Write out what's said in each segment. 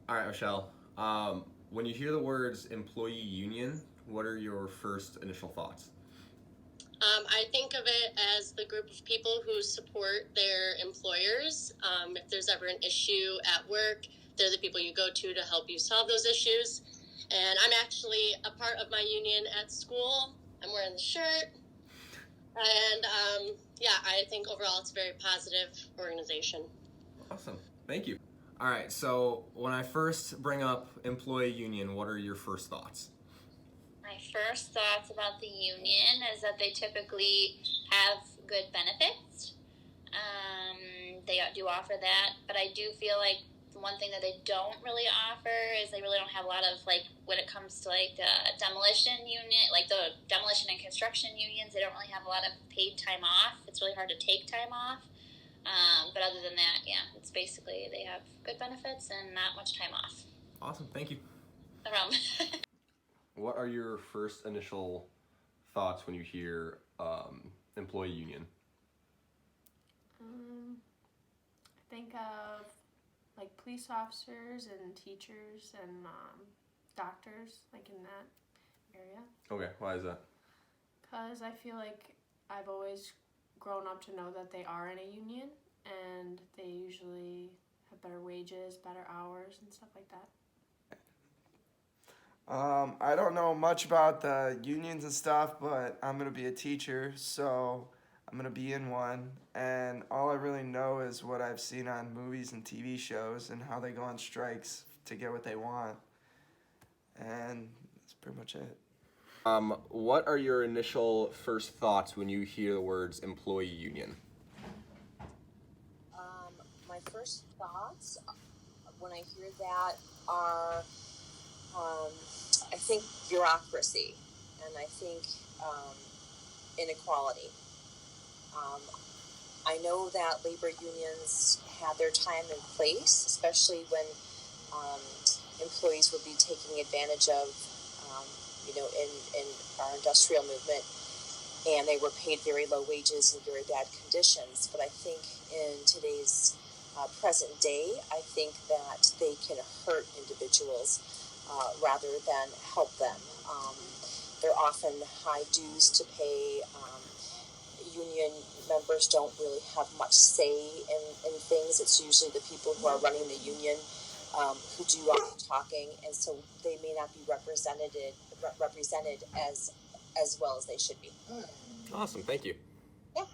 All right, Michelle. When you hear the words employee union, what are your first initial thoughts? I think of it as the group of people who support their employers. If there's ever an issue at work, they're the people you go to help you solve those issues. And I'm actually a part of my union at school. I'm wearing the shirt. And yeah, I think overall it's a very positive organization. Awesome. Thank you. All right, so when I first bring up employee union, what are your first thoughts? My first thoughts about the union is that they typically have good benefits. They do offer that, but I do feel like the one thing that they don't really offer is they really don't have a lot of, like, when it comes to like demolition unit, like the demolition and construction unions, they don't really have a lot of paid time off. It's really hard to take time off. But other than that, yeah, it's basically they have good benefits and not much time off. Awesome. Thank you. No problem. What are your first initial thoughts when you hear employee union? I think of like police officers and teachers and doctors, like in that area. Okay, why is that? Because I feel like I've always grown up to know that they are in a union and they usually have better wages, better hours, and stuff like that. I don't know much about the unions and stuff, but I'm going to be a teacher, so I'm going to be in one. And all I really know is what I've seen on movies and TV shows and how they go on strikes to get what they want. And that's pretty much it. What are your initial first thoughts when you hear the words employee union? My first thoughts when I hear that are, I think bureaucracy, and I think inequality. I know that labor unions have their time and place, especially when employees would be taking advantage of, in our industrial movement, and they were paid very low wages and very bad conditions. But I think in today's present day, I think that they can hurt individuals rather than help them. They're often high dues to pay. Union members don't really have much say in things. It's usually the people who are running the union who do all the talking, and so they may not be represented as well as they should be. Awesome, thank you. Yeah.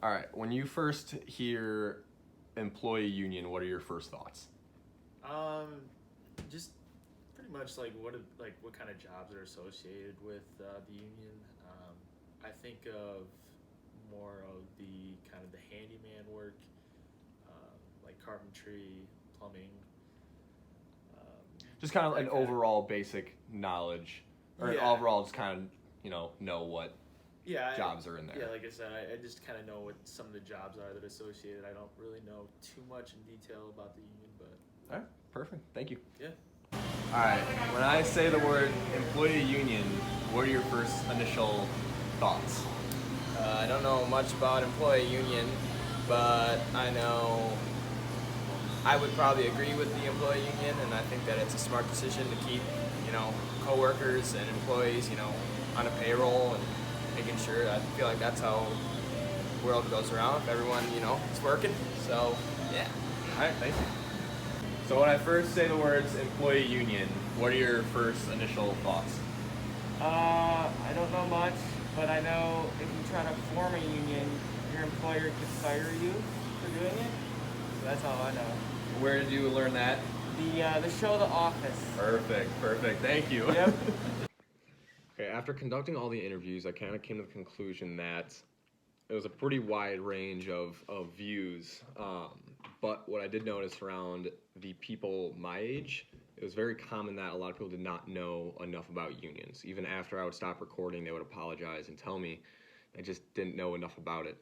All right, when you first hear employee union, what are your first thoughts? Just pretty much like what kind of jobs are associated with the union. I think of more of the kind of the handyman work, like carpentry, plumbing. Just kind of an overall basic knowledge, or an overall just kind of, know what jobs are in there. Yeah, like I said, I just kind of know what some of the jobs are that are associated. I don't really know too much in detail about the union, but... All right, perfect. Thank you. Yeah. All right, when I say the word employee union, what are your first initial thoughts? I don't know much about employee union, but I know I would probably agree with the employee union, and I think that it's a smart decision to keep, coworkers and employees, on a payroll and making sure. I feel like that's how the world goes around. If everyone, is working. So, yeah. All right, thank you. So when I first say the words employee union, what are your first initial thoughts? I don't know much, but I know if you try to form a union, your employer could fire you for doing it. So that's all I know. Where did you learn that? The show The Office. Perfect. Thank you. Yep. Okay, after conducting all the interviews, I kind of came to the conclusion that it was a pretty wide range of views. But what I did notice around the people my age, it was very common that a lot of people did not know enough about unions. Even after I would stop recording, they would apologize and tell me I just didn't know enough about it.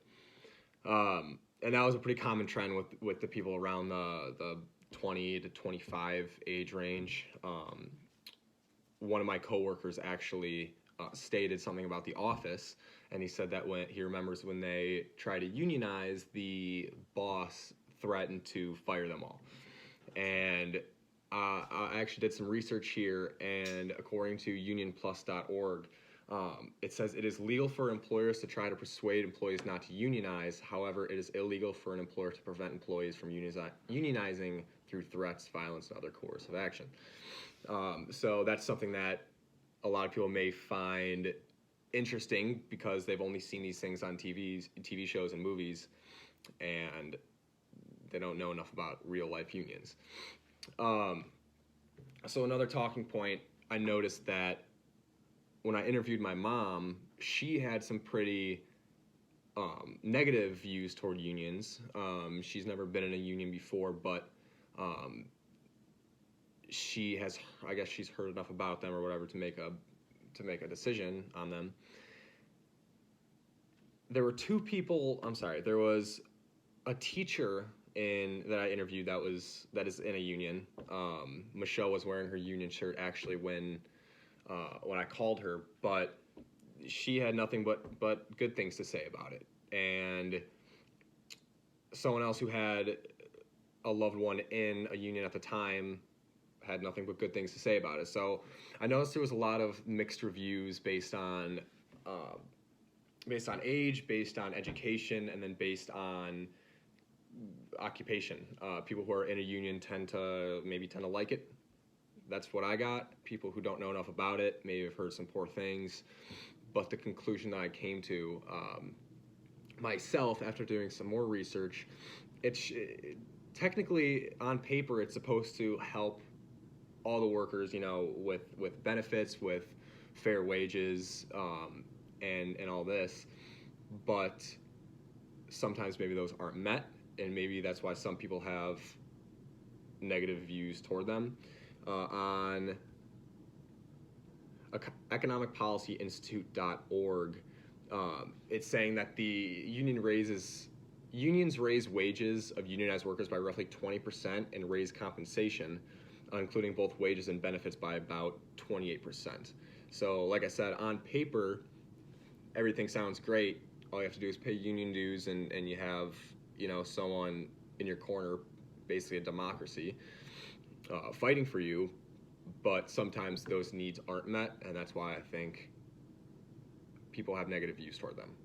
And that was a pretty common trend with the people around the 20 to 25 age range. One of my coworkers actually stated something about The Office, and he said that he remembers when they tried to unionize, the boss threatened to fire them all. And I actually did some research here, and according to unionplus.org, it says it is legal for employers to try to persuade employees not to unionize. However, it is illegal for an employer to prevent employees from unionizing through threats, violence, and other coercive action. So that's something that a lot of people may find interesting because they've only seen these things on TV shows and movies, and they don't know enough about real life unions. So another talking point, I noticed that when I interviewed my mom, she had some pretty negative views toward unions. She's never been in a union before, but she has, I guess she's heard enough about them or whatever to make a decision on them. There were two people, there was a teacher that I interviewed that is in a union. Michelle was wearing her union shirt actually when I called her, but she had nothing but good things to say about it. And someone else who had a loved one in a union at the time had nothing but good things to say about it. So I noticed there was a lot of mixed reviews based on age, based on education, and then based on occupation. People who are in a union tend to like it. That's what I got. People who don't know enough about it maybe have heard some poor things. But the conclusion that I came to myself after doing some more research, technically on paper it's supposed to help all the workers, with benefits, with fair wages, and all this. But sometimes maybe those aren't met, and maybe that's why some people have negative views toward them. On economicpolicyinstitute.org, it's saying that the unions raise wages of unionized workers by roughly 20% and raise compensation, including both wages and benefits, by about 28%. So like I said, on paper, everything sounds great. All you have to do is pay union dues, and you have, someone in your corner, basically a democracy, fighting for you. But sometimes those needs aren't met, and that's why I think people have negative views toward them.